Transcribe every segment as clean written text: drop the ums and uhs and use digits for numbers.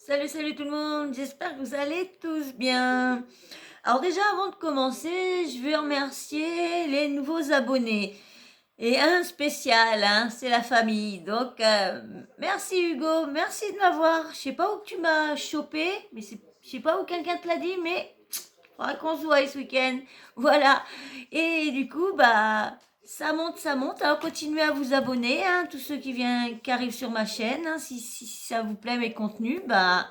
Salut, salut tout le monde, j'espère que vous allez tous bien. Alors déjà, avant de commencer, je veux remercier les nouveaux abonnés. Et un spécial, hein, c'est la famille. Donc, merci Hugo, merci de m'avoir. Je sais pas où tu m'as chopé, mais je sais pas où quelqu'un te l'a dit, mais il faudra qu'on se voie ce week-end. Voilà. Et du coup, bah, ça monte, ça monte. Alors continuez à vous abonner, hein, tous ceux qui arrivent sur ma chaîne. Hein, si ça vous plaît mes contenus, bah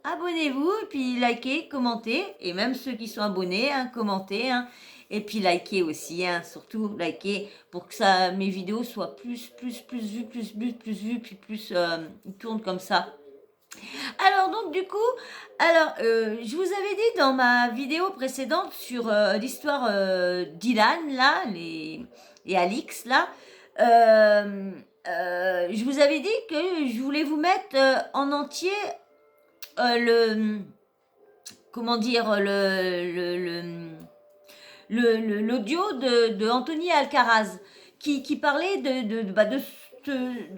abonnez-vous et puis likez, commentez. Et même ceux qui sont abonnés, hein, commentez. Hein, et puis likez aussi, hein, surtout likez pour que mes vidéos soient plus vues, plus vues, puis plus tournent comme ça. Alors donc du coup, je vous avais dit dans ma vidéo précédente sur l'histoire d'Ilan, là, les Alix, là, je vous avais dit que je voulais vous mettre en entier le comment dire l'audio de Anthony Alcaraz qui parlait de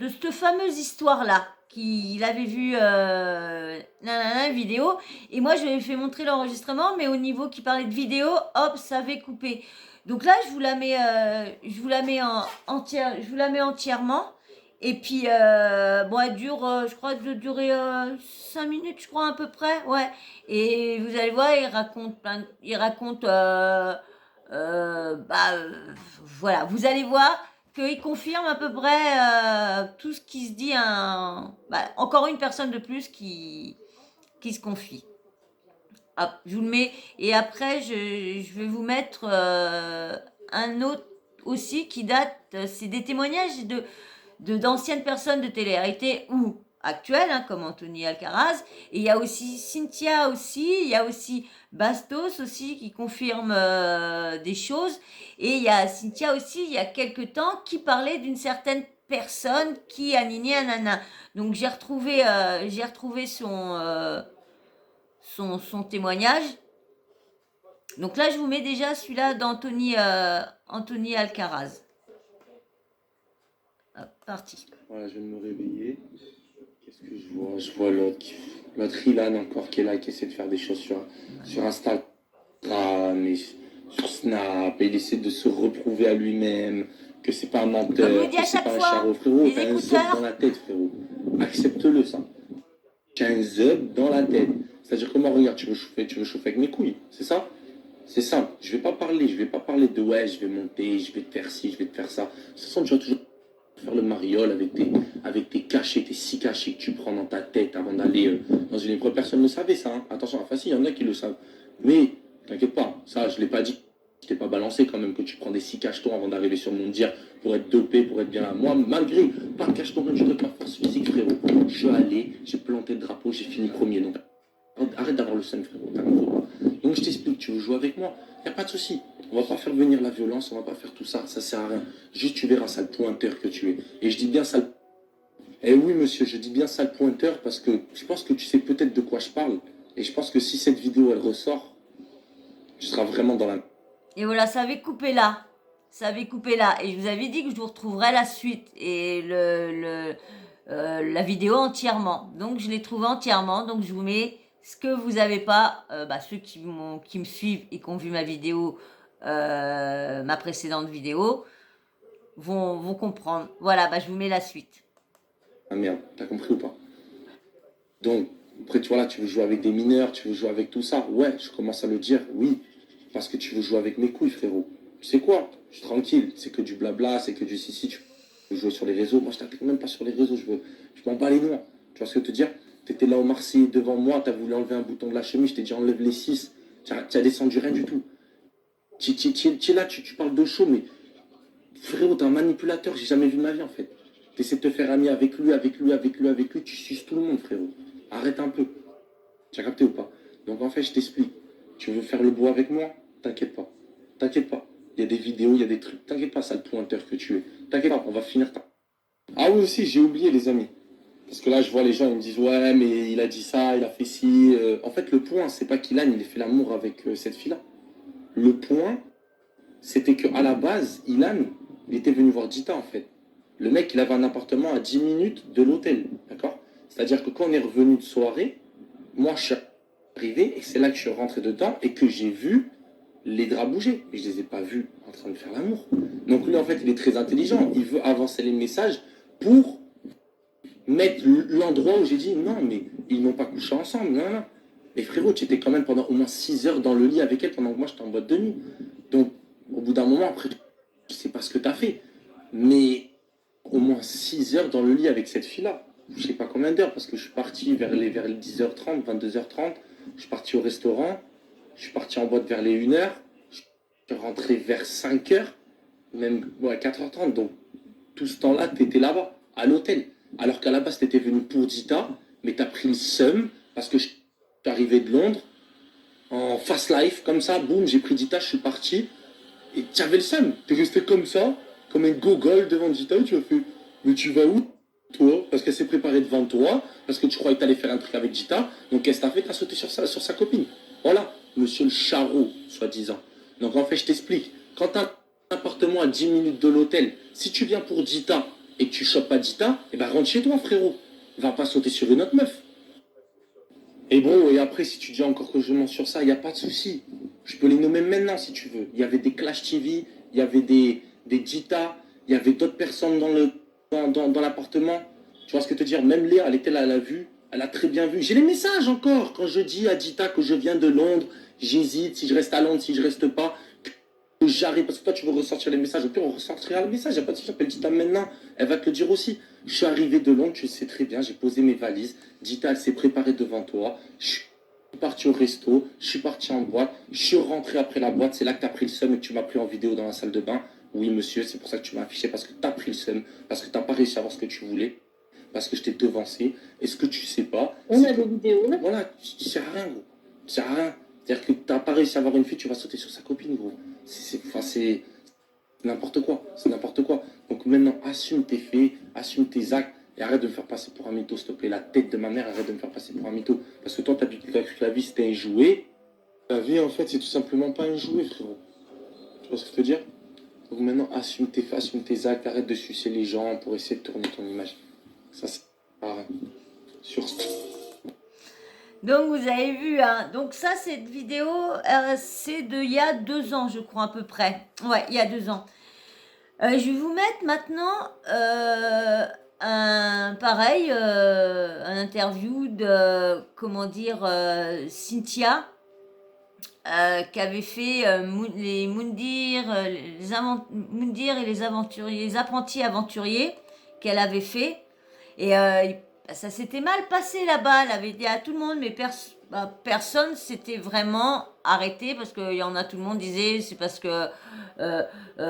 cette fameuse histoire là qu'il avait vu vidéo et moi je lui ai fait montrer l'enregistrement mais au niveau qui parlait de vidéo hop ça avait coupé donc là je vous la mets entière je vous la mets entièrement et puis, bon, elle dure, je crois, elle doit durer 5 minutes, je crois, à peu près, ouais. Et vous allez voir, il raconte, voilà, vous allez voir qu'il confirme à peu près tout ce qui se dit, encore une personne de plus qui se confie. Hop, je vous le mets. Et après, je vais vous mettre un autre aussi qui date, c'est des témoignages d'anciennes personnes de télé-réalité ou actuelles, hein, comme Anthony Alcaraz. Et il y a aussi Cynthia aussi, il y a aussi Bastos aussi qui confirme des choses. Et il y a Cynthia aussi, il y a quelques temps, qui parlait d'une certaine personne qui a niné un nana. Donc j'ai retrouvé son témoignage. Donc là, je vous mets déjà celui-là d'Anthony Anthony Alcaraz. Hop, parti. Voilà, je viens de me réveiller. Qu'est-ce que je vois? Je vois l'autre Ilan encore qui est là, qui essaie de faire des choses sur Instagram, et sur Snap, et il essaie de se reprouver à lui-même que c'est pas un menteur, que c'est pas un charreau. Frérot, t'as un zub dans la tête, frérot. Accepte-le, ça. T'as un zub dans la tête. C'est-à-dire que moi, regarde, tu veux chauffer avec mes couilles, c'est ça? C'est simple. Je vais pas parler de ouais, je vais monter, je vais te faire ci, je vais te faire ça. De toute façon, tu vas toujours faire le mariole avec tes cachets, tes 6 cachets que tu prends dans ta tête avant d'aller dans une épreuve. Personne ne savait ça. Hein. Attention, enfin, si, il y en a qui le savent. Mais t'inquiète pas, ça, je l'ai pas dit. Je t'ai pas balancé quand même que tu prends des 6 cachetons avant d'arriver sur mon dire pour être dopé, pour être bien là. Moi, malgré pas de cacheton, je donne ma force physique, frérot. Je suis allé, j'ai planté le drapeau, j'ai fini premier. Donc, arrête d'avoir le seum, frérot. T'as compris. Donc, je t'explique, tu veux jouer avec moi, y a pas de souci. On va pas faire venir la violence, on va pas faire tout ça, ça sert à rien. Juste tu verras, sale pointeur que tu es. Et je dis bien sale. Eh oui, monsieur, je dis bien sale pointeur parce que je pense que tu sais peut-être de quoi je parle. Et je pense que si cette vidéo elle ressort, tu seras vraiment dans la. Et voilà, ça avait coupé là. Ça avait coupé là. Et je vous avais dit que je vous retrouverai la suite et la vidéo entièrement. Donc je l'ai trouvée entièrement. Donc je vous mets ce que vous n'avez pas, ceux qui me suivent et qui ont vu ma vidéo, ma précédente vidéo, vont comprendre. Voilà, je vous mets la suite. Ah merde, t'as compris ou pas? Donc, après, tu vois là, tu veux jouer avec des mineurs, tu veux jouer avec tout ça. Ouais, je commence à le dire, oui. Parce que tu veux jouer avec mes couilles, frérot. Tu sais quoi? Je suis tranquille. C'est que du blabla, c'est que du si. Tu veux jouer sur les réseaux. Moi, je t'applique même pas sur les réseaux. Je m'en bats les noix. Tu vois ce que je veux te dire? T'étais là au Marseille devant moi, t'as voulu enlever un bouton de la chemise, je t'ai dit enlève les 6. Tu as descendu rien du tout. Tu es là, tu parles de chaud, mais frérot, t'es un manipulateur, j'ai jamais vu de ma vie en fait. T'essaies de te faire ami avec lui, tu suces tout le monde, frérot. Arrête un peu. Tu as capté ou pas? Donc en fait, je t'explique. Tu veux faire le beau avec moi? T'inquiète pas. T'inquiète pas. Il y a des vidéos, il y a des trucs. T'inquiète pas, sale pointeur que tu es. T'inquiète pas, on va finir ta. Ah oui aussi, j'ai oublié les amis. Parce que là, je vois les gens, ils me disent ouais, mais il a dit ça, il a fait ci. En fait, le point, c'est pas qu'Ilan, il ait fait l'amour avec cette fille-là. Le point, c'était qu'à la base, Ilan, il était venu voir Dita en fait. Le mec, il avait un appartement à 10 minutes de l'hôtel, d'accord? C'est-à-dire que quand on est revenu de soirée, moi, je suis arrivé et c'est là que je suis rentré dedans et que j'ai vu les draps bouger. Mais je les ai pas vus en train de faire l'amour. Donc lui, en fait, il est très intelligent. Il veut avancer les messages pour mettre l'endroit où j'ai dit non, mais ils n'ont pas couché ensemble. Non, non. Mais frérot, tu étais quand même pendant au moins 6 heures dans le lit avec elle pendant que moi j'étais en boîte de nuit. Donc, au bout d'un moment, après, je sais pas ce que tu as fait. Mais au moins 6 heures dans le lit avec cette fille-là. Je sais pas combien d'heures, parce que je suis parti vers les 10h30, 22h30. Je suis parti au restaurant. Je suis parti en boîte vers les 1h. Je suis rentré vers 5h, même ouais, 4h30. Donc, tout ce temps-là, tu étais là-bas, à l'hôtel. Alors qu'à la base, tu étais venu pour Dita, mais tu as pris le seum parce que je suis arrivé de Londres en fast life, comme ça, boum, j'ai pris Dita, je suis parti. Et tu avais le seum. Tu es resté comme ça, comme un gogol devant Dita, et tu as fait mais tu vas où, toi? Parce qu'elle s'est préparée devant toi, parce que tu croyais que tu allais faire un truc avec Dita. Donc, qu'est-ce que tu as fait? Tu as sauté sur sa copine. Voilà, monsieur le charreau, soi-disant. Donc, en fait, je t'explique. Quand tu as un appartement à 10 minutes de l'hôtel, si tu viens pour Dita et que tu chopes pas Dita, eh ben rentre chez toi, frérot. Va pas sauter sur une autre meuf. Et bon, et après, si tu dis encore que je mens sur ça, il n'y a pas de souci. Je peux les nommer maintenant si tu veux. Il y avait des Clash TV, il y avait des Dita, il y avait d'autres personnes dans l'appartement. Tu vois ce que je te dire? Même Léa, elle était là, elle a vu, elle a très bien vu. J'ai les messages encore quand je dis à Dita que je viens de Londres, j'hésite si je reste à Londres, si je reste pas, que j'arrive. Parce que toi, tu veux ressortir les messages. Au pire, on ressortira le message. Il n'y a pas de souci, j'appelle Dita maintenant. Elle va te le dire aussi. Je suis arrivé de Londres, tu sais très bien, j'ai posé mes valises. Dita, elle s'est préparée devant toi. Je suis parti au resto, je suis parti en boîte, je suis rentré après la boîte. C'est là que tu as pris le seum et que tu m'as pris en vidéo dans la salle de bain. Oui, monsieur, c'est pour ça que tu m'as affiché, parce que tu as pris le seum, parce que tu n'as pas réussi à avoir ce que tu voulais, parce que je t'ai devancé. Et ce que tu sais pas. On a des vidéos. Voilà, tu sers à rien, gros. Tu sers à rien. C'est-à-dire que tu n'as pas réussi à avoir une fille, tu vas sauter sur sa copine, gros. C'est n'importe quoi. C'est n'importe quoi. Donc maintenant, assume tes faits, assume tes actes. Et arrête de me faire passer pour un mytho, s'il te plaît. La tête de ma mère, arrête de me faire passer pour un mytho. Parce que toi, t'as cru que la vie, c'était un jouet. La vie, en fait, c'est tout simplement pas un jouet, frérot. Tu vois ce que je veux dire? Donc maintenant, assume tes faits, assume tes actes. Arrête de sucer les gens pour essayer de tourner ton image. Ça, c'est pas sur ça. Donc vous avez vu, hein. Donc ça, cette vidéo, c'est de il y a 2 ans, je crois, à peu près. Ouais, il y a 2 ans. Je vais vous mettre maintenant un interview de, comment dire, Cynthia, qui avait fait les Moundir, Moundir et les aventuriers, les apprentis aventuriers qu'elle avait fait. Et ça s'était mal passé là-bas. Elle avait dit à tout le monde, mais personne s'était vraiment arrêté parce qu'il y en a, tout le monde disait, c'est parce que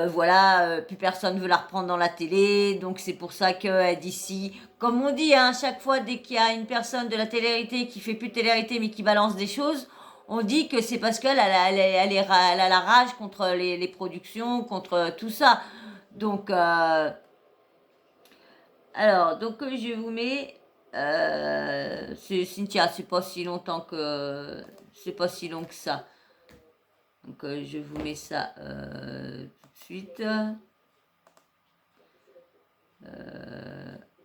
voilà, plus personne veut la reprendre dans la télé, donc c'est pour ça qu'elle dit si. Comme on dit, hein, chaque fois dès qu'il y a une personne de la télé-réalité qui fait plus de télé-réalité mais qui balance des choses, on dit que c'est parce qu'elle elle a la rage contre les productions, contre tout ça. Donc, alors, donc je vous mets, c'est Cynthia, c'est pas si longtemps que, c'est pas si long que ça. Donc je vous mets ça tout de suite.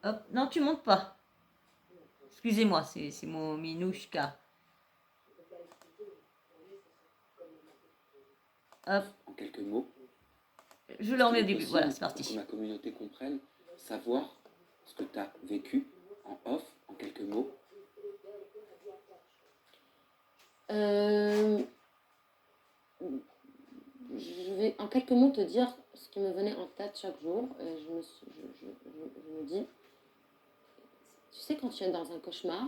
Hop, non, tu montes pas. Excusez-moi, c'est mon minouchka. Hop. En quelques mots. Je le remets au début. Voilà, c'est parti. Pour que ma communauté comprenne, savoir ce que tu as vécu en off, en quelques mots. Je vais en quelques mots te dire ce qui me venait en tête chaque jour. Je me dis, tu sais, quand tu es dans un cauchemar,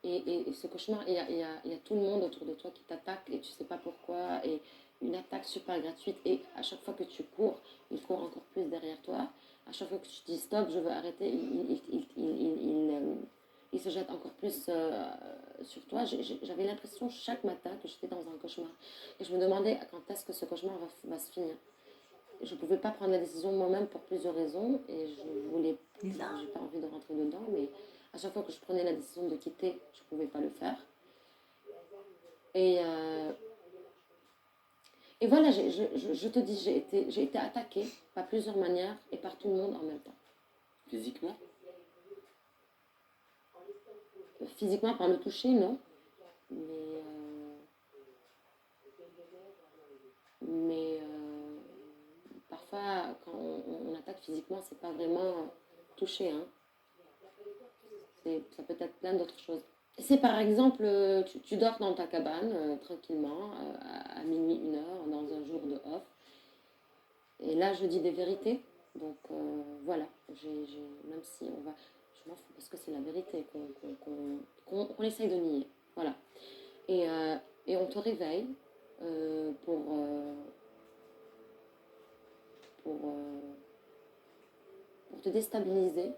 et ce cauchemar, il y a tout le monde autour de toi qui t'attaque et tu sais pas pourquoi, et une attaque super gratuite, et à chaque fois que tu cours, il court encore plus derrière toi. À chaque fois que tu dis stop, je veux arrêter, il se jette encore plus sur toi. J'avais l'impression chaque matin que j'étais dans un cauchemar. Et je me demandais quand est-ce que ce cauchemar va se finir. Je ne pouvais pas prendre la décision moi-même pour plusieurs raisons. Et je voulais, j'ai pas envie de rentrer dedans, mais à chaque fois que je prenais la décision de quitter, je ne pouvais pas le faire. Et voilà, je te dis, j'ai été attaquée par plusieurs manières et par tout le monde en même temps. Physiquement? Physiquement, par le toucher, non. Mais parfois, quand on attaque physiquement, c'est pas vraiment toucher. Hein. Ça peut être plein d'autres choses. C'est par exemple, tu dors dans ta cabane tranquillement à minuit, 1 heure, dans un jour de off. Et là, je dis des vérités. Donc voilà, même si je m'en fous parce que c'est la vérité qu'on essaye de nier. Voilà. Et on te réveille pour te déstabiliser,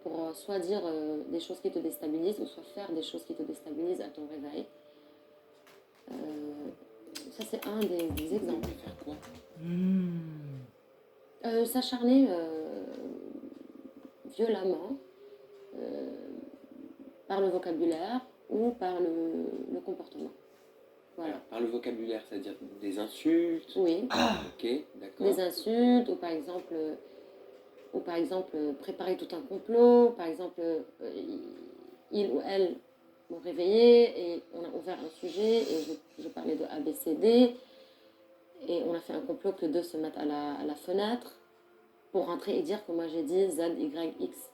pour soit dire des choses qui te déstabilisent ou soit faire des choses qui te déstabilisent à ton réveil. Ça, c'est un des exemples. Faire quoi? S'acharner violemment par le vocabulaire ou par le comportement. Voilà. Alors, par le vocabulaire, c'est-à-dire des insultes. Oui. Ok, d'accord. Des insultes ou par exemple préparer tout un complot. Par exemple, il ou elle m'ont réveillé et on a ouvert un sujet et je parlais de ABCD et on a fait un complot que 2 se mettent à la fenêtre pour rentrer et dire que moi j'ai dit Z, Y, X.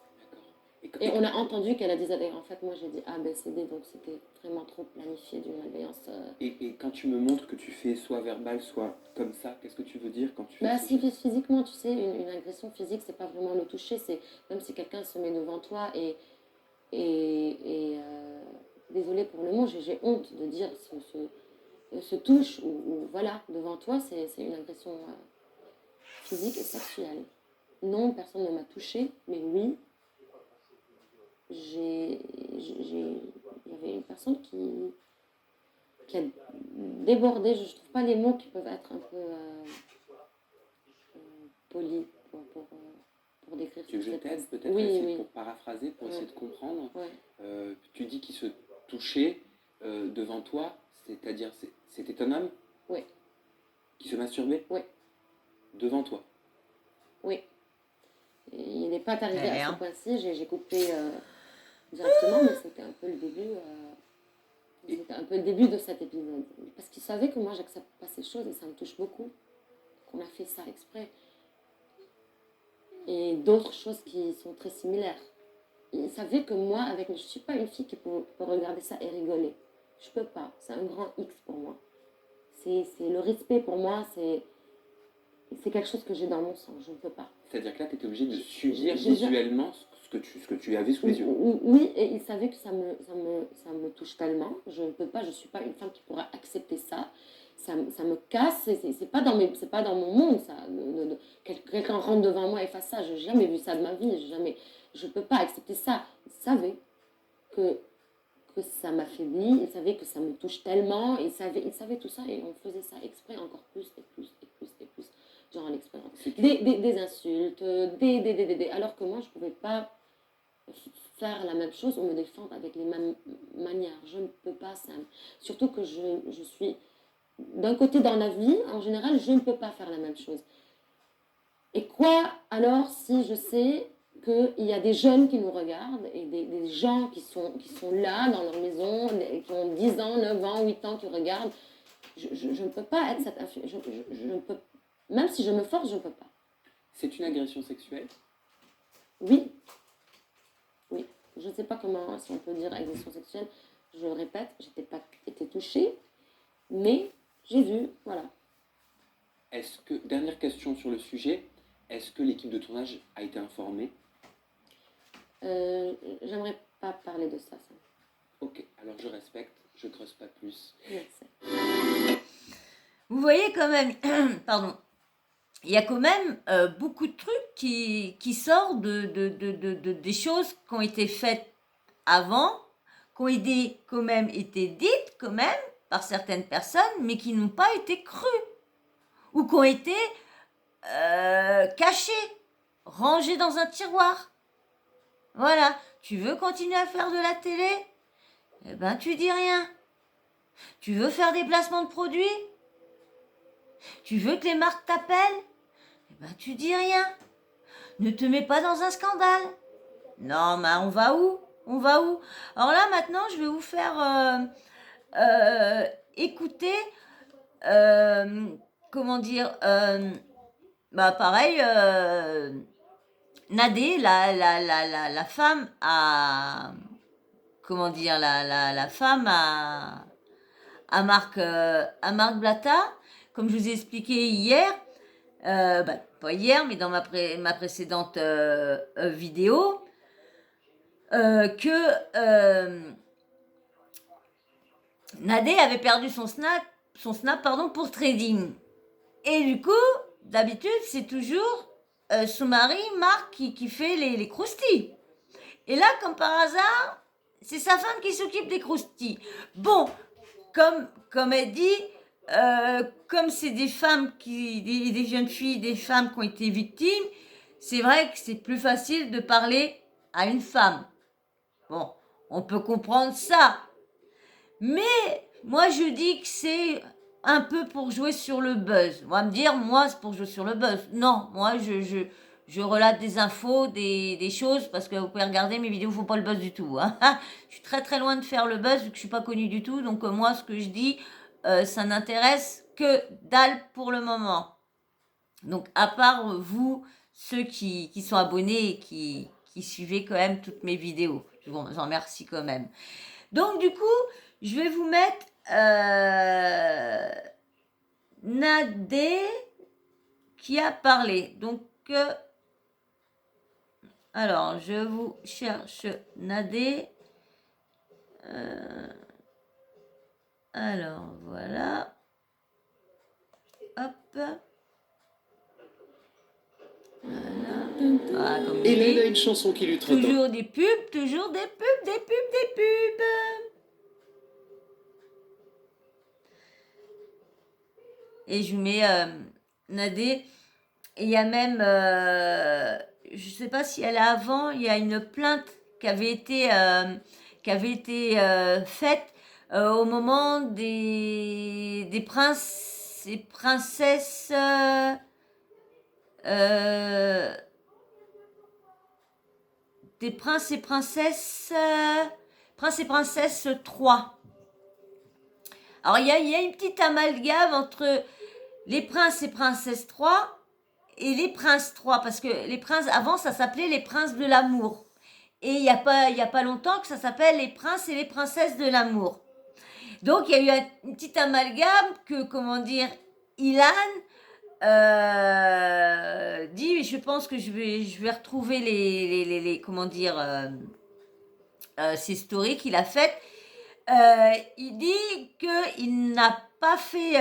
Et on a entendu qu'elle a dit Z. En fait, moi j'ai dit A, B, C, D, donc c'était vraiment trop planifié d'une malveillance. Et quand tu me montres que tu fais soit verbal, soit comme ça, qu'est-ce que tu veux dire quand tu fais Si physiquement, tu sais, une agression physique, c'est pas vraiment le toucher, c'est même si quelqu'un se met devant toi et désolé pour le mot, j'ai honte de dire se touche ou voilà, devant toi, c'est une agression physique et sexuelle. Non, personne ne m'a touchée, mais oui, il y avait une personne qui a débordé, je ne trouve pas les mots qui peuvent être un peu polis pour décrire. Tu veux que je t'aide peut-être oui. Pour paraphraser, pour essayer de comprendre. Ouais. Tu dis qu'il se touchait devant toi, c'est-à-dire c'était un homme? Oui. Qui se masturbait? Oui. Devant toi? Oui. Et il n'est pas arrivé à ce point-ci, j'ai coupé directement, mais c'était un peu le début. C'était un peu le début de cet épisode. Parce qu'il savait que moi, j'accepte pas ces choses et ça me touche beaucoup. Qu'on a fait ça exprès. Et d'autres choses qui sont très similaires. Il savait que moi, je ne suis pas une fille qui peut regarder ça et rigoler. Je peux pas. C'est un grand X pour moi. C'est le respect pour moi, c'est quelque chose que j'ai dans mon sang. Je ne peux pas. C'est-à-dire que là, tu étais obligée de subir visuellement ce que tu avais sous les yeux. Oui, et il savait que ça me touche tellement. Je ne peux pas, je ne suis pas une femme qui pourra accepter ça. Ça me casse, c'est pas dans mon monde, ça. Quelqu'un rentre devant moi et fasse ça. Je n'ai jamais vu ça de ma vie. Je ne peux pas accepter ça. Il savait que ça m'affaiblit, il savait que ça me touche tellement, il savait tout ça et on faisait ça exprès encore plus et plus et plus et plus. Genre l'expérience. Des insultes, alors que moi je ne pouvais pas faire la même chose ou me défendre avec les mêmes manières. Je ne peux pas ça. Surtout que je suis d'un côté dans la vie, en général, je ne peux pas faire la même chose. Et quoi alors si je sais qu'il y a des jeunes qui nous regardent et des gens qui sont là dans leur maison, qui ont 10 ans, 9 ans, 8 ans, qui regardent. Je ne peux pas être cette influence. Je ne peux, même si je me force, je ne peux pas. C'est une agression sexuelle? Oui. Oui. Je ne sais pas si on peut dire agression sexuelle. Je répète, je n'ai pas été touchée, mais j'ai vu, voilà. Dernière question sur le sujet, est-ce que l'équipe de tournage a été informée? J'aimerais pas parler de ça. Ok, alors je respecte, je creuse pas plus. Merci. Vous voyez quand même, pardon, il y a quand même beaucoup de trucs qui sortent des choses qui ont été faites avant, qui ont quand même été dites quand même par certaines personnes, mais qui n'ont pas été crues ou qui ont été cachées, rangées dans un tiroir. Voilà, tu veux continuer à faire de la télé? Eh ben, tu dis rien. Tu veux faire des placements de produits? Tu veux que les marques t'appellent? Eh ben, tu dis rien. Ne te mets pas dans un scandale. Non, mais on va où? On va où? Alors là, maintenant, je vais vous faire écouter, comment dire, bah pareil, Nadé, la femme à, comment dire, la femme à Marc Blatta, comme je vous ai expliqué hier, bah, pas hier, mais dans ma précédente vidéo, que Nadé avait perdu son snap pardon, pour trading. Et du coup, d'habitude, c'est toujours son mari, Marc, qui fait les croustilles. Et là, comme par hasard, c'est sa femme qui s'occupe des croustilles. Bon, comme elle dit, comme c'est des femmes, des jeunes filles, des femmes qui ont été victimes, c'est vrai que c'est plus facile de parler à une femme. Bon, on peut comprendre ça. Mais moi, je dis que c'est un peu pour jouer sur le buzz. On va me dire, moi, c'est pour jouer sur le buzz. Non, moi, je relate des infos, des choses, parce que vous pouvez regarder mes vidéos, ne font pas le buzz du tout. Hein. Je suis très très loin de faire le buzz, vu que je ne suis pas connue du tout. Donc moi, ce que je dis, ça n'intéresse que dalle pour le moment. Donc à part vous, ceux qui sont abonnés et qui suivez quand même toutes mes vidéos. Je vous en remercie quand même. Donc du coup, je vais vous mettre Nadé qui a parlé. Donc, alors, je vous cherche Nadé. Alors, voilà. Hop. Voilà. Ah, comme Hélène a une chanson qui lui trotte. Toujours des pubs, toujours des pubs, des pubs, des pubs. Et je vous mets Nadé. Et il y a même, je ne sais pas si elle a avant, il y a une plainte qui avait été faite au moment des princes et princesses des princes et princesses 3. Alors il y a une petite amalgame entre les princes et princesses 3 et les princes 3, parce que les princes, avant, ça s'appelait les princes de l'amour. Et il y a pas longtemps que ça s'appelle les princes et les princesses de l'amour. Donc, il y a eu une petite amalgame que, comment dire, Ilan dit, je pense que je vais retrouver les comment dire, ces stories qu'il a faites. Il dit qu'il n'a pas fait,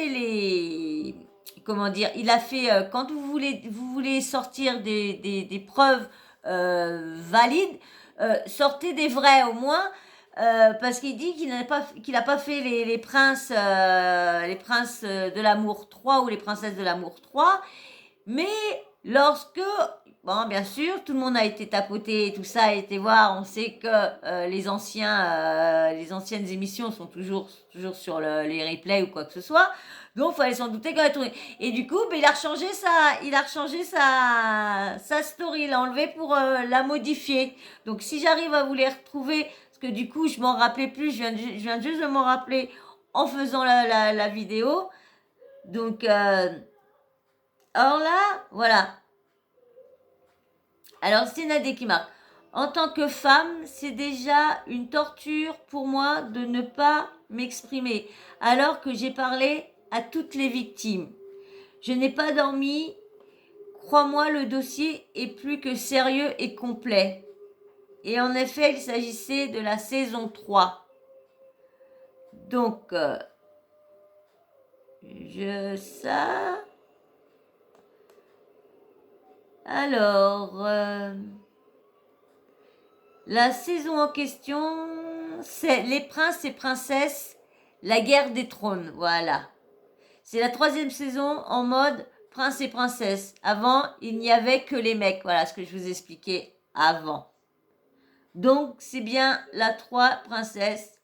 les, comment dire, il a fait, quand vous voulez sortir des preuves valides, sortez des vrais au moins, parce qu'il dit qu'il n'a pas fait les princes de l'amour 3 ou les princesses de l'amour 3, mais lorsque, bon, bien sûr, tout le monde a été tapoté et tout ça a été voir. On sait que les anciennes émissions sont toujours sur les replays ou quoi que ce soit. Donc, il fallait s'en douter quand même. Et du coup, ben, il a recangé sa story. Il l'a enlevé pour la modifier. Donc, si j'arrive à vous les retrouver, parce que du coup, je m'en rappelais plus. Je viens juste de m'en rappeler en faisant la vidéo. Donc, alors là, voilà. Alors, c'est Nadé qui marque. En tant que femme, c'est déjà une torture pour moi de ne pas m'exprimer, alors que j'ai parlé à toutes les victimes. Je n'ai pas dormi. Crois-moi, le dossier est plus que sérieux et complet. Et en effet, il s'agissait de la saison 3. Donc, ça... Alors, la saison en question, c'est Les Princes et Princesses, la guerre des trônes, voilà. C'est la 3e saison en mode Prince et Princesse. Avant, il n'y avait que les mecs, voilà ce que je vous expliquais avant. Donc, c'est bien la 3 princesses.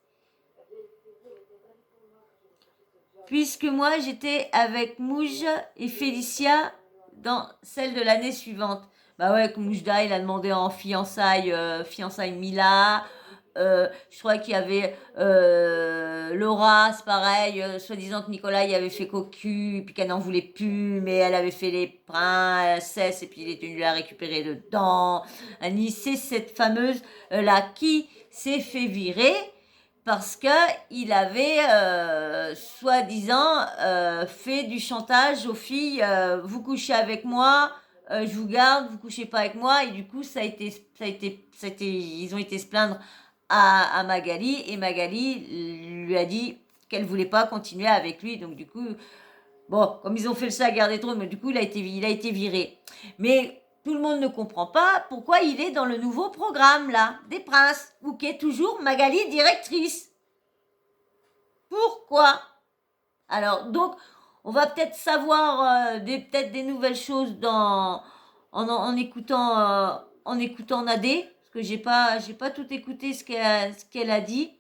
Puisque moi, j'étais avec Mouj et Félicia dans celle de l'année suivante. Bah ouais, que Moujda, il a demandé en fiançailles, fiançailles Mila. Je crois qu'il y avait Laura, c'est pareil, soi-disant que Nicolas y avait fait cocu, puis qu'elle n'en voulait plus, mais elle avait fait les princesses, et puis il était venu la récupérer dedans. Annie, c'est cette fameuse là qui s'est fait virer parce que il avait soi-disant fait du chantage aux filles, vous couchez avec moi, je vous garde, vous couchez pas avec moi, et du coup ils ont été se plaindre à Magali, et Magali lui a dit qu'elle voulait pas continuer avec lui, donc du coup, bon, comme ils ont fait le ça à Guerre des Trônes, mais du coup il a été viré. Mais tout le monde ne comprend pas pourquoi il est dans le nouveau programme là, des princes, où qu'est toujours Magali directrice. Pourquoi? Alors, donc, on va peut-être savoir peut-être des nouvelles choses en écoutant Nadé, parce que j'ai pas tout écouté ce qu'elle a dit.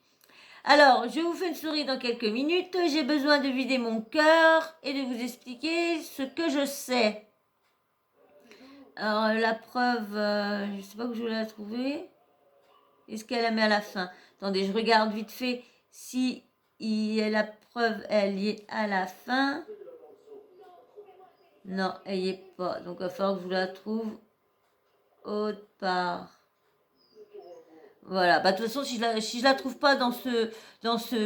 Alors, je vous fais une story dans quelques minutes. J'ai besoin de vider mon cœur et de vous expliquer ce que je sais. Alors, la preuve, je sais pas où je vais la trouver. Est-ce qu'elle la met à la fin? Attendez, je regarde vite fait si la preuve, elle y est à la fin. Non, elle y est pas. Donc, il va falloir que je vous la trouve autre part. Voilà. Bah, de toute façon, si je la trouve pas dans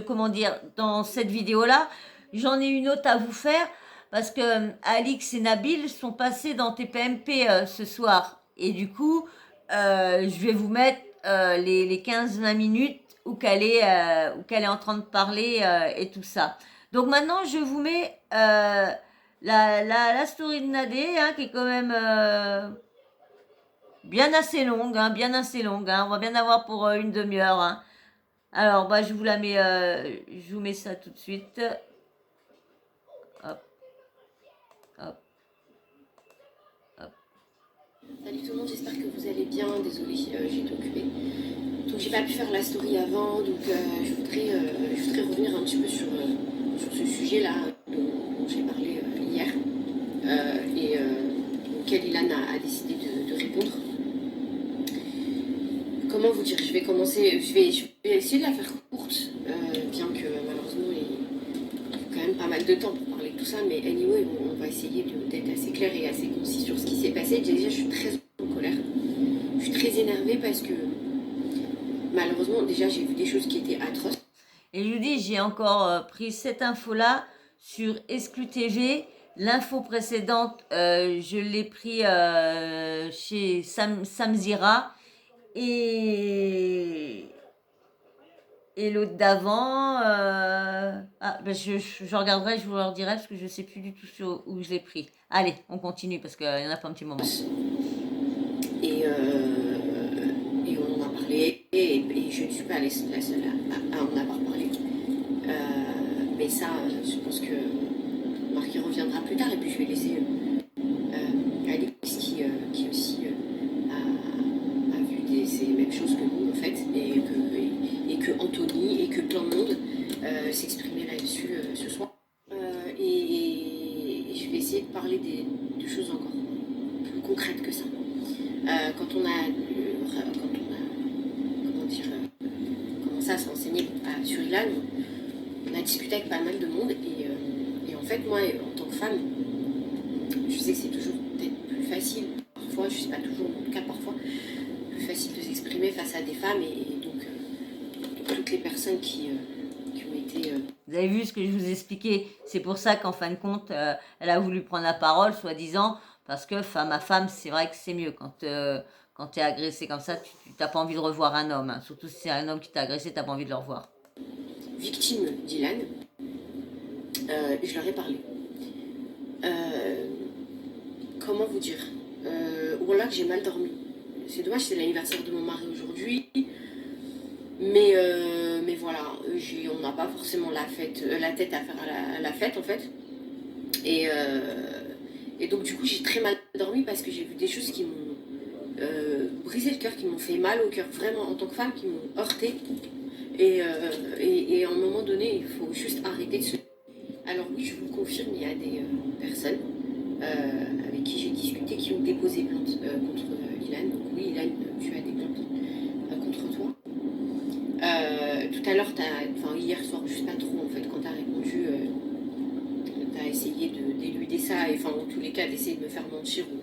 comment dire, dans cette vidéo-là, j'en ai une autre à vous faire parce que Alix et Nabil sont passés dans TPMP ce soir. Et du coup, je vais vous mettre les 15-20 minutes où qu'elle est en train de parler et tout ça. Donc maintenant, je vous mets la story de Nadé, hein, qui est quand même bien assez longue. Hein. On va bien avoir pour une demi-heure. Hein. Alors, bah, je vous mets ça tout de suite. Hop. Hop. Hop. Salut tout le monde, j'espère que vous allez bien. Désolée, j'ai été occupée. Donc j'ai pas pu faire la story avant, donc je voudrais revenir un petit peu sur ce sujet-là dont j'ai parlé hier et auquel Ilan a décidé de répondre. Comment vous dire? Je vais essayer de la faire courte, bien que malheureusement il y a quand même pas mal de temps pour parler de tout ça, mais anyway, on va essayer d'être assez clair et assez concis sur ce qui s'est passé. Déjà, je suis très en colère, je suis très énervée parce que malheureusement, déjà, j'ai vu des choses qui étaient atroces. Et je vous dis, j'ai encore pris cette info-là sur Exclu TV. L'info précédente, je l'ai pris chez Samzira. Et l'autre d'avant, ben je regarderai, je vous le redirai parce que je ne sais plus du tout où je l'ai pris. Allez, on continue parce qu'il n'y en a pas un petit moment. Et on en a parlé, et je ne suis pas la seule à en avoir parlé. Mais ça, je pense que Marc y reviendra plus tard, et puis je vais laisser Alex qui aussi a vu ces mêmes choses que nous en fait, et que Anthony et que plein de monde s'exprimer là-dessus ce soir. Et je vais essayer de parler de choses encore plus concrètes que ça. Quand on a commencé à s'enseigner sur Ilan, on a discuté avec pas mal de monde, et en fait moi en tant que femme, je sais que c'est toujours peut-être plus facile parfois, je sais pas toujours, en tout cas parfois plus facile de s'exprimer face à des femmes, et donc toutes les personnes qui ont été Vous avez vu ce que je vous expliquais? C'est pour ça qu'en fin de compte, elle a voulu prendre la parole, soi-disant, parce que femme à femme, c'est vrai que c'est mieux. Quand tu es agressé comme ça, tu n'as pas envie de revoir un homme. Hein. Surtout si c'est un homme qui t'a agressé, tu n'as pas envie de le revoir. victimes d'Ilan, je leur ai parlé. Comment vous dire, voilà que j'ai mal dormi. C'est dommage, c'est l'anniversaire de mon mari aujourd'hui. Mais voilà, on n'a pas forcément la tête à faire à la fête en fait. Et donc du coup j'ai très mal dormi parce que j'ai vu des choses qui m'ont brisé le cœur, qui m'ont fait mal au cœur, vraiment en tant que femme, qui m'ont heurté. Et à un moment donné, il faut juste arrêter de se... Alors oui, je vous confirme, il y a des personnes avec qui j'ai discuté qui ont déposé plainte contre Ilan. Donc oui, Ilan, tu as des plaintes contre toi. Tout à l'heure, enfin hier soir, je sais pas trop en fait, quand tu as répondu, tu as essayé d'éluder ça, et enfin en tous les cas d'essayer de me faire mentir ou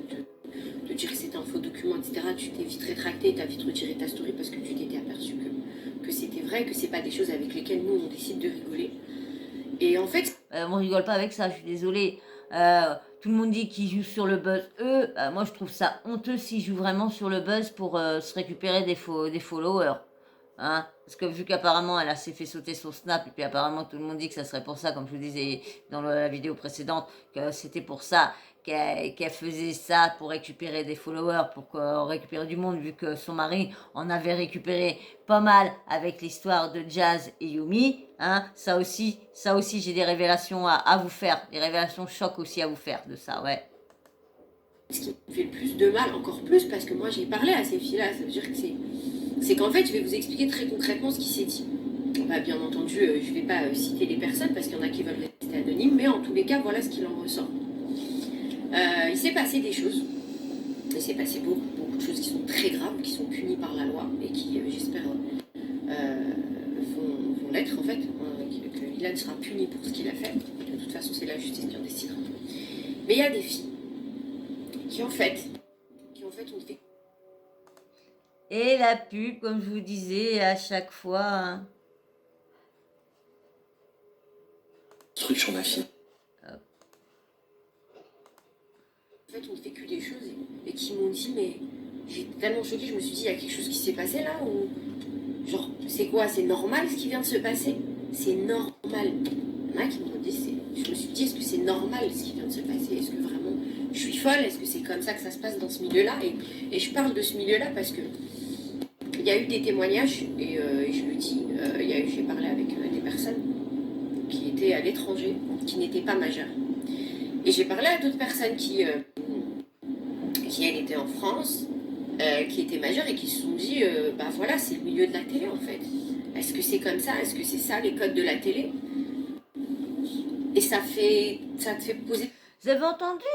de dire que c'était un faux document, etc. Tu t'es vite rétracté, tu as vite retiré ta story parce que tu t'étais aperçu que c'était vrai, que c'est pas des choses avec lesquelles nous on décide de rigoler. Et en fait, on rigole pas avec ça, je suis désolée. Tout le monde dit qu'ils jouent sur le buzz. Moi je trouve ça honteux s'ils jouent vraiment sur le buzz pour se récupérer des followers. Hein, parce que vu qu'apparemment elle s'est fait sauter son snap, et puis apparemment tout le monde dit que ça serait pour ça, comme je vous disais dans la vidéo précédente, que c'était pour ça qu'elle faisait ça, pour récupérer des followers, pour récupérer du monde, vu que son mari en avait récupéré pas mal avec l'histoire de Jazz et Yumi. Hein, ça aussi j'ai des révélations à vous faire, des révélations choc aussi à vous faire de ça, ouais. Ce qui me fait le plus de mal, encore plus, parce que moi j'ai parlé à ces filles-là, ça veut dire que c'est qu'en fait, je vais vous expliquer très concrètement ce qui s'est dit. Bah, bien entendu, je ne vais pas citer les personnes parce qu'il y en a qui veulent rester anonymes, mais en tous les cas, voilà ce qu'il en ressort. Il s'est passé des choses. Il s'est passé beaucoup de choses qui sont très graves, qui sont punies par la loi et qui, j'espère, vont l'être en fait. Que Ilan sera puni pour ce qu'il a fait. De toute façon, c'est la justice qui en décidera. Mais il y a des filles qui en fait ont fait. Et la pub, comme je vous disais à chaque fois. Hein. Truc sur ma fille. En fait, on ne fait que des choses et qui m'ont dit, mais j'étais tellement choquée, je me suis dit, il y a quelque chose qui s'est passé là ou genre, c'est quoi, c'est normal ce qui vient de se passer? C'est normal. Il y en a qui m'ont dit, je me suis dit, est-ce que c'est normal ce qui vient de se passer? Est-ce que vraiment je suis folle? Est-ce que c'est comme ça que ça se passe dans ce milieu-là? Et je parle de ce milieu-là parce que il y a eu des témoignages, et je le dis, j'ai parlé avec des personnes qui étaient à l'étranger, qui n'étaient pas majeures. Et j'ai parlé à d'autres personnes qui elles, étaient en France, qui étaient majeures et qui se sont dit, bah voilà, c'est le milieu de la télé en fait. Est-ce que c'est comme ça? Est-ce que c'est ça les codes de la télé? Et ça te fait poser... Vous avez entendu?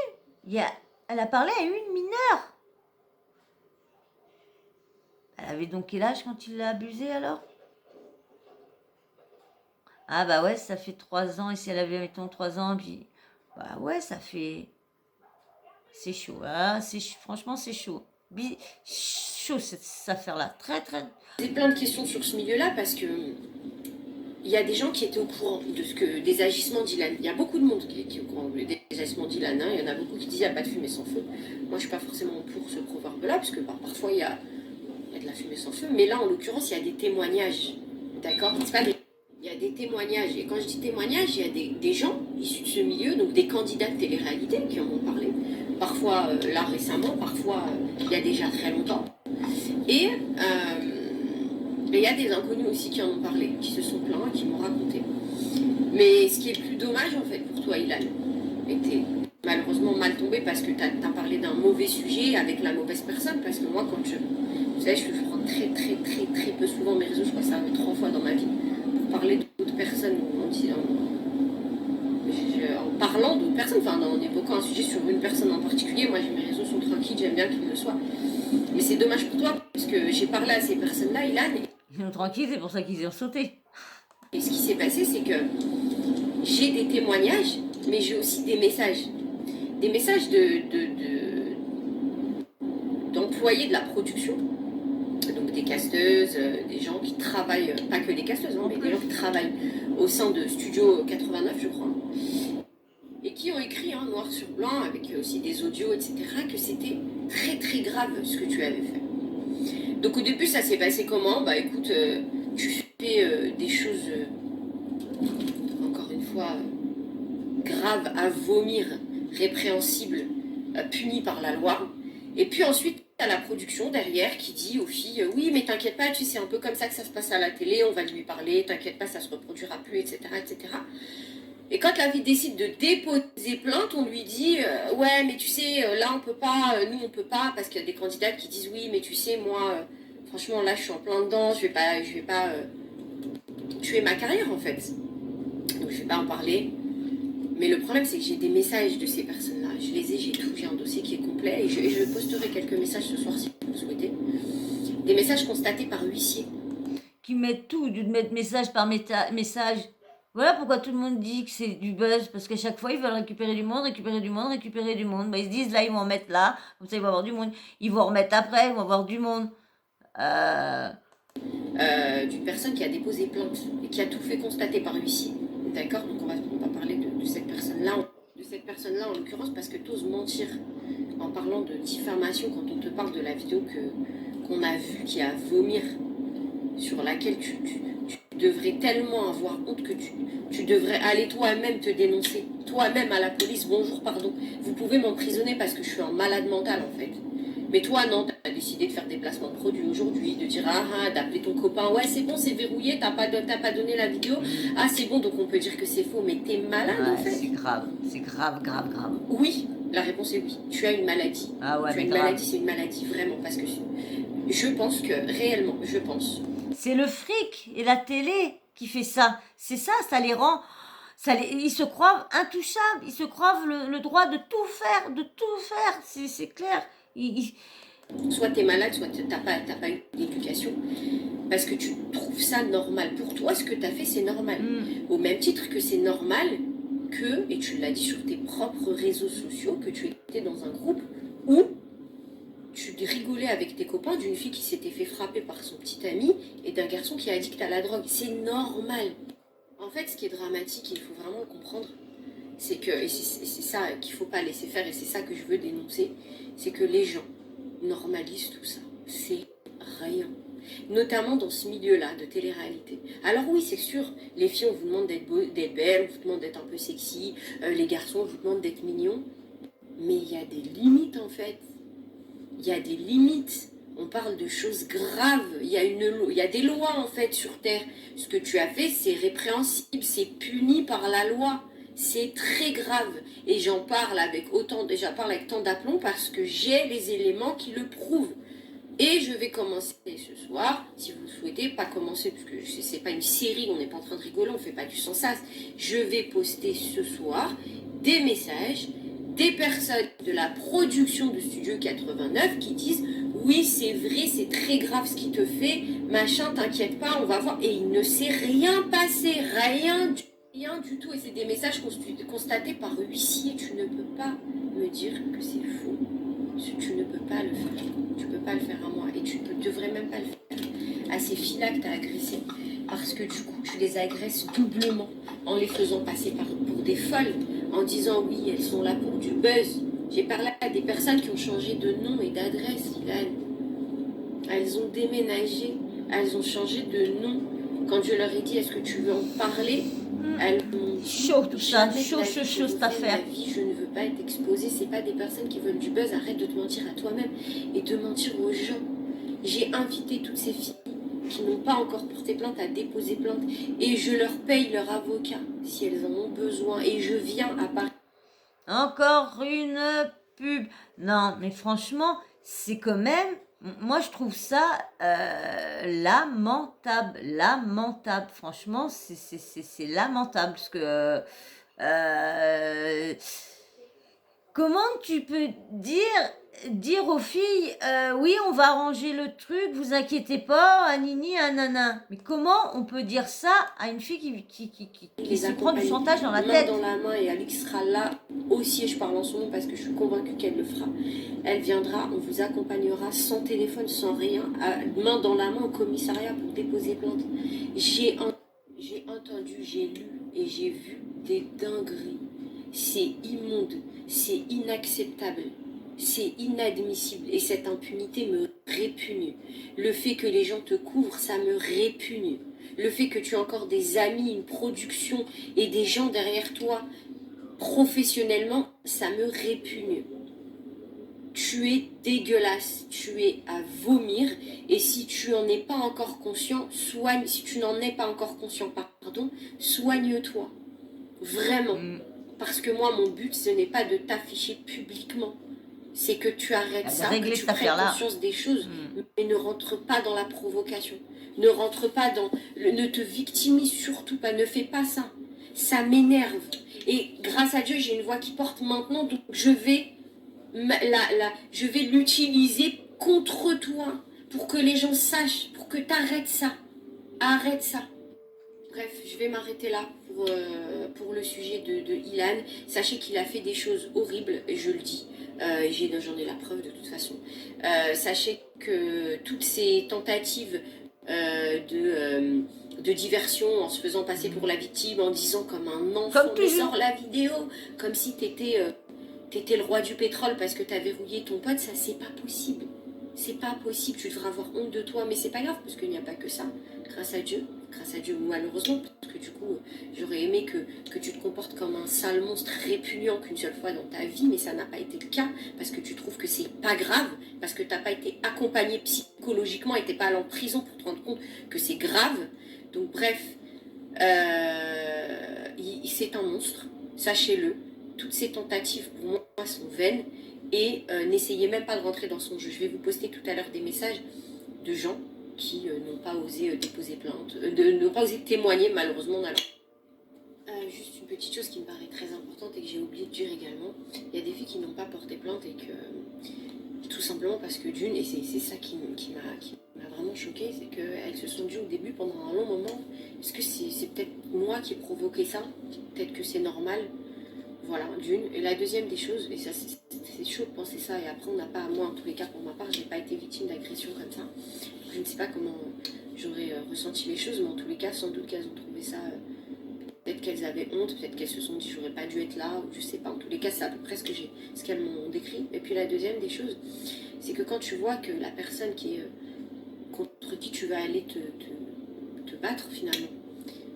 Elle a parlé à une mineure. Elle avait donc quel âge quand il l'a abusée alors? Ah bah ouais, ça fait 3 ans, et si elle avait, mettons, 3 ans, puis... Bah ouais, ça fait... C'est chaud, hein, franchement c'est chaud. Chaud cette affaire-là, très très... J'ai plein de questions sur ce milieu-là parce que il y a des gens qui étaient au courant des agissements d'Ilan. Il y a beaucoup de monde qui est au courant des agissements d'Ilan. Hein. Il y en a beaucoup qui disent qu'il n'y a pas de fumée sans feu. Moi, je ne suis pas forcément pour ce proverbe-là, parce que parfois, il y a de la fumée sans feu. Mais là, en l'occurrence, il y a des témoignages. D'accord? Il y a des témoignages. Et quand je dis témoignages, il y a des gens issus de ce milieu, donc des candidats de télé-réalité qui en ont parlé. Parfois, là, récemment, parfois, il y a déjà très longtemps. Et il y a des inconnus aussi qui en ont parlé, qui se sont plaints, qui m'ont raconté. Mais ce qui est le plus dommage, en fait, pour toi, Ilan, et t'es malheureusement mal tombé parce que t'as parlé d'un mauvais sujet avec la mauvaise personne. Parce que moi, vous savez, je prends très peu souvent mes réseaux, je crois que ça arrive 3 fois dans ma vie, pour parler d'autres personnes, en parlant d'autres personnes, enfin, en évoquant un sujet sur une personne en particulier. Moi, mes réseaux sont tranquilles, j'aime bien qu'ils le soient. Mais c'est dommage pour toi, parce que j'ai parlé à ces personnes-là, Ilan. Ils sont tranquilles, c'est pour ça qu'ils ont sauté. Et ce qui s'est passé, c'est que j'ai des témoignages, mais j'ai aussi des messages. Des messages d'employés de la production, donc des casteuses, des gens qui travaillent, pas que des casteuses, hein, mais des gens qui travaillent au sein de Studio 89, je crois, et qui ont écrit noir sur blanc, avec aussi des audios, etc., que c'était très très grave ce que tu avais fait. Donc au début, ça s'est passé comment? Bah écoute, tu fais des choses, encore une fois, graves à vomir, répréhensibles, punies par la loi. Et puis ensuite, à la production derrière qui dit aux filles, oui, mais t'inquiète pas, tu sais, c'est un peu comme ça que ça se passe à la télé, on va lui parler, t'inquiète pas, ça se reproduira plus, etc., etc. Et quand la fille décide de déposer plainte, on lui dit, ouais, mais tu sais, là on peut pas, nous on peut pas, parce qu'il y a des candidats qui disent, oui, mais tu sais, moi, franchement, là je suis en plein dedans, je vais pas tuer ma carrière en fait. Donc je vais pas en parler. Mais le problème, c'est que j'ai des messages de ces personnes-là. Je les ai, j'ai tout, j'ai un dossier qui est complet. Et je posterai quelques messages ce soir si vous le souhaitez. Des messages constatés par huissier. Qui mettent tout, de mettre message par message. Voilà pourquoi tout le monde dit que c'est du buzz, parce qu'à chaque fois, ils veulent récupérer du monde, récupérer du monde, récupérer du monde. Bah, ils se disent, là, ils vont en mettre là, comme ça, ils vont avoir du monde. Ils vont remettre après, ils vont avoir du monde. D'une personne qui a déposé plainte et qui a tout fait constater par huissier. D'accord? Donc on va parler de cette personne-là. De cette personne-là en l'occurrence, parce que tu oses mentir en parlant de diffamation quand on te parle de la vidéo qu'on a vue, qui est à vomir, sur laquelle tu devrais tellement avoir honte que tu devrais aller toi-même te dénoncer, toi-même à la police. Bonjour, pardon, vous pouvez m'emprisonner parce que je suis un malade mental en fait. Mais toi, non, t'as décidé de faire des placements de produits aujourd'hui, de dire d'appeler ton copain, ouais, c'est bon, c'est verrouillé, t'as pas donné la vidéo, ah, c'est bon, donc on peut dire que c'est faux, mais t'es malade en fait. C'est grave, grave. Oui, la réponse est oui, tu as une maladie. Ah ouais, tu as une maladie, c'est une maladie, vraiment, parce que je pense que, réellement, je pense. C'est le fric et la télé qui fait ça. C'est ça, ça les rend... ils se croient intouchables, ils se croient le droit de tout faire, c'est clair. Soit tu es malade, soit tu n'as pas eu d'éducation, parce que tu trouves ça normal. Pour toi, ce que tu as fait, c'est normal. Au même titre que c'est normal que, et tu l'as dit sur tes propres réseaux sociaux, que tu étais dans un groupe où tu rigolais avec tes copains d'une fille qui s'était fait frapper par son petit ami et d'un garçon qui est addict à la drogue. C'est normal. En fait, ce qui est dramatique, il faut vraiment le comprendre, c'est que, et c'est ça qu'il ne faut pas laisser faire, et c'est ça que je veux dénoncer, c'est que les gens normalisent tout ça. C'est rien. Notamment dans ce milieu-là de télé-réalité. Alors oui, c'est sûr, les filles, on vous demande d'être belles, on vous demande d'être un peu sexy, les garçons, on vous demande d'être mignons, mais il y a des limites en fait. Il y a des limites. On parle de choses graves. Il y a des lois en fait sur Terre. Ce que tu as fait, c'est répréhensible, c'est puni par la loi. C'est très grave. Et j'en parle avec tant d'aplomb parce que j'ai les éléments qui le prouvent. Et je vais commencer ce soir, si vous le souhaitez, pas commencer parce que c'est pas une série, on n'est pas en train de rigoler, on fait pas du sans sas. Je vais poster ce soir des messages des personnes de la production de Studio 89 qui disent oui, c'est vrai, c'est très grave ce qui te fait, machin, t'inquiète pas, on va voir. Et il ne s'est rien passé, rien du tout. Et c'est des messages constatés par huissier. Tu ne peux pas me dire que c'est faux. Tu ne peux pas le faire. Tu peux pas le faire à moi. Et tu ne devrais même pas le faire à ces filles-là que tu as agressées. Parce que du coup, tu les agresses doublement en les faisant passer pour des folles. En disant oui, elles sont là pour du buzz. J'ai parlé à des personnes qui ont changé de nom et d'adresse, Ilan. Elles ont déménagé, elles ont changé de nom. Quand je leur ai dit est-ce que tu veux en parler, elles m'ont dit chaud tout ça, chaud cette affaire. Je ne veux pas être exposée, c'est pas des personnes qui veulent du buzz, arrête de te mentir à toi-même et de mentir aux gens. J'ai invité toutes ces filles qui n'ont pas encore porté plainte à déposer plainte et je leur paye leur avocat si elles en ont besoin et je viens à Paris. Encore une pub. Non, mais franchement, c'est quand même... Moi, je trouve ça lamentable. Franchement, c'est lamentable. Parce que... comment tu peux dire aux filles, oui, on va arranger le truc, vous inquiétez pas, anini, anana. Mais comment on peut dire ça à une fille qui se prend du chantage dans la tête? Main dans la main, et Alix sera là aussi, et je parle en son nom parce que je suis convaincue qu'elle le fera. Elle viendra, on vous accompagnera sans téléphone, sans rien, main dans la main au commissariat pour déposer plainte. J'ai entendu, j'ai lu et j'ai vu des dingueries. C'est immonde, c'est inacceptable. C'est inadmissible et cette impunité me répugne. Le fait que les gens te couvrent, ça me répugne. Le fait que tu aies encore des amis, une production et des gens derrière toi, professionnellement, ça me répugne. Tu es dégueulasse, tu es à vomir et si tu n'en es pas encore conscient, soigne-toi. Vraiment. Parce que moi, mon but, ce n'est pas de t'afficher publiquement. C'est que tu arrêtes ça, que tu prennes conscience des choses, mais ne rentre pas dans la provocation. Ne rentre pas dans... ne te victimise surtout pas, ne fais pas ça. Ça m'énerve. Et grâce à Dieu, j'ai une voix qui porte maintenant, donc je vais l'utiliser contre toi pour que les gens sachent, pour que tu arrêtes ça. Arrête ça. Bref, je vais m'arrêter là pour le sujet de Ilan. Sachez qu'il a fait des choses horribles, et je le dis. J'en ai la preuve de toute façon. Sachez que toutes ces tentatives de diversion en se faisant passer pour la victime, en disant comme un enfant, Comme mais toujours. sors la vidéo, comme si t'étais le roi du pétrole parce que t'avais rouillé ton pote, ça c'est pas possible. C'est pas possible, tu devrais avoir honte de toi, mais c'est pas grave parce qu'il n'y a pas que ça. Grâce à Dieu, ou malheureusement, parce que du coup, j'aurais aimé que tu te comportes comme un sale monstre répugnant qu'une seule fois dans ta vie, mais ça n'a pas été le cas, parce que tu trouves que c'est pas grave, parce que t'as pas été accompagné psychologiquement et t'es pas allé en prison pour te rendre compte que c'est grave. Donc bref, c'est un monstre, sachez-le. Toutes ces tentatives pour moi sont vaines, et n'essayez même pas de rentrer dans son jeu. Je vais vous poster tout à l'heure des messages de gens qui n'ont pas osé déposer plainte, n'ont pas osé témoigner malheureusement. Juste une petite chose qui me paraît très importante et que j'ai oublié de dire également, il y a des filles qui n'ont pas porté plainte et que tout simplement parce que d'une, et c'est ça qui m'a vraiment choquée, c'est qu'elles se sont dit au début pendant un long moment, est-ce que c'est peut-être moi qui ai provoqué ça, peut-être que c'est normal. Voilà, d'une. Et la deuxième des choses, et ça c'est chaud de penser ça, et après on n'a pas, moi en tous les cas pour ma part, j'ai pas été victime d'agression comme ça. Je ne sais pas comment j'aurais ressenti les choses, mais en tous les cas, sans doute qu'elles ont trouvé ça, peut-être qu'elles avaient honte, peut-être qu'elles se sont dit j'aurais pas dû être là, ou je sais pas. En tous les cas, c'est à peu près ce qu'elles m'ont décrit. Et puis la deuxième des choses, c'est que quand tu vois que la personne qui est contre qui tu vas aller te battre finalement,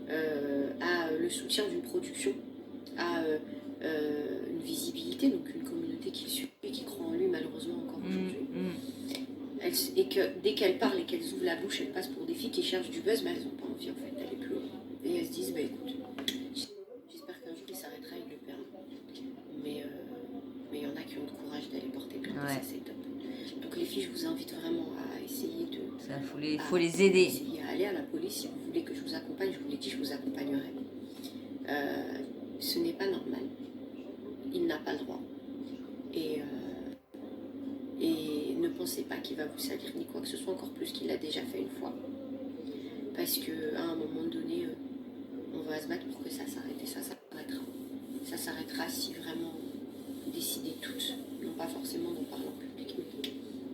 a le soutien d'une production, a une visibilité, donc une communauté qui le suit et qui croit en lui malheureusement encore aujourd'hui. Et que dès qu'elles parlent et qu'elles ouvrent la bouche, elles passent pour des filles qui cherchent du buzz, elles n'ont pas envie en fait d'aller plus loin. Et elles se disent, écoute, j'espère qu'un jour il s'arrêtera, il le perd. Mais il y en a qui ont le courage d'aller porter plainte, ouais. Ça c'est top. Donc les filles, je vous invite vraiment à essayer de... faut les aider. Essayer à aller à la police si vous voulez que je vous accompagne, je vous l'ai dit, je vous accompagnerai. Ce n'est pas normal. Il n'a pas le droit. Et ne pensez pas qu'il va vous salir ni quoi que ce soit, encore plus qu'il l'a déjà fait une fois. Parce qu'à un moment donné, on va se battre pour que ça s'arrête, et ça s'arrêtera. Ça s'arrêtera si vraiment vous décidez toutes, non pas forcément d'en parler en public,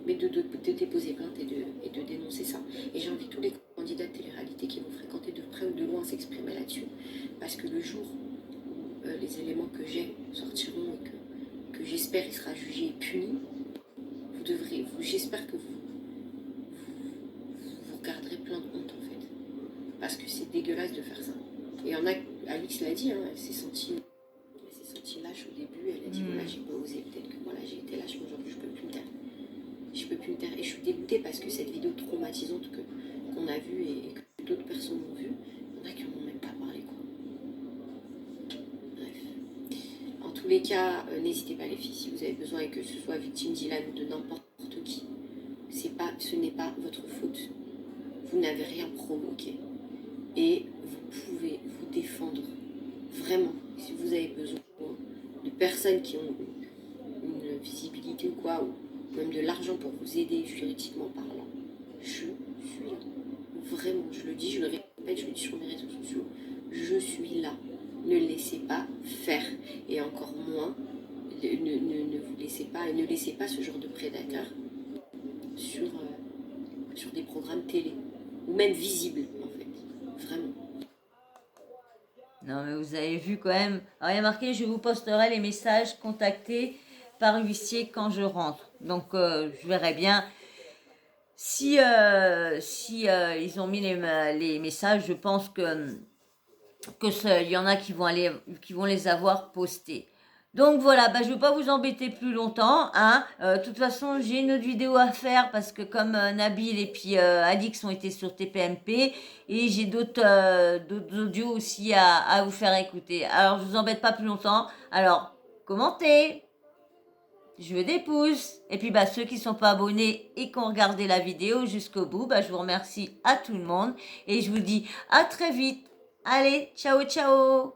mais de déposer plainte et de dénoncer ça. Et j'invite tous les candidats de télé-réalité qui vont fréquenter de près ou de loin s'exprimer là-dessus. Parce que le jour où les éléments que j'ai sortiront et que j'espère il sera jugé et puni, j'espère que vous garderez plein de honte en fait. Parce que c'est dégueulasse de faire ça. Et il y en a, Alix l'a dit, hein, elle s'est sentie lâche au début, elle a dit voilà, j'ai pas osé, peut-être que voilà, j'ai été lâche, mais aujourd'hui je peux plus me taire. Je peux plus me taire. Et je suis dégoûtée parce que cette vidéo traumatisante qu'on a vue et que d'autres personnes ont vue, il y en a qui n'en ont même pas parlé quoi. Bref. En tous les cas, n'hésitez pas les filles, si vous avez besoin et que ce soit victime d'Ilan ou de n'importe qui, ce n'est pas votre faute. Vous n'avez rien provoqué. Et vous pouvez vous défendre vraiment si vous avez besoin de personnes qui ont une visibilité ou quoi, ou même de l'argent pour vous aider juridiquement parlant. Je suis là. Vraiment, je le dis, je le répète, je le dis sur mes réseaux sociaux. Je suis là. Ne laissez pas faire. Et encore moins, ne vous laissez pas, et ne laissez pas ce genre de prédateurs sur des programmes télé, ou même visibles en fait. Vraiment. Non, mais vous avez vu quand même. Alors, il y a marqué, je vous posterai les messages contactés par huissier quand je rentre. Donc, je verrai bien. Si ils ont mis les messages, je pense que il y en a qui vont les avoir postés. Donc voilà, je ne vais pas vous embêter plus longtemps. Hein. De toute façon, j'ai une autre vidéo à faire parce que comme Nabil et puis Alix ont été sur TPMP et j'ai d'autres audios aussi à vous faire écouter. Alors, je ne vous embête pas plus longtemps. Alors, commentez. Je veux des pouces. Et puis, ceux qui ne sont pas abonnés et qui ont regardé la vidéo jusqu'au bout, je vous remercie à tout le monde. Et je vous dis à très vite. Allez, ciao, ciao.